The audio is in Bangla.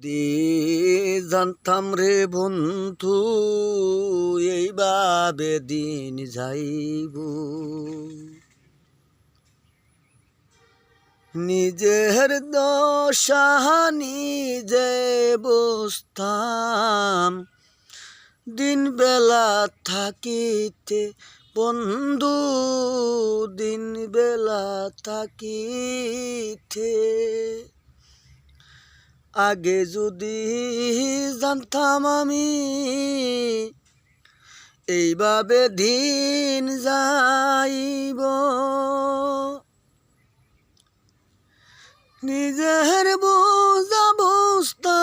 যদি জানতাম রে বন্ধু এইভাবে দিন যাইব, নিজের দশা নিজে বুঝতাম, দিন বেলা থাকিতে বন্ধু, দিন বেলা থাকিতে আগে যদি জানতাম আমি এইভাবে দিন যাইব, নিজের বোঝা বুঝতাম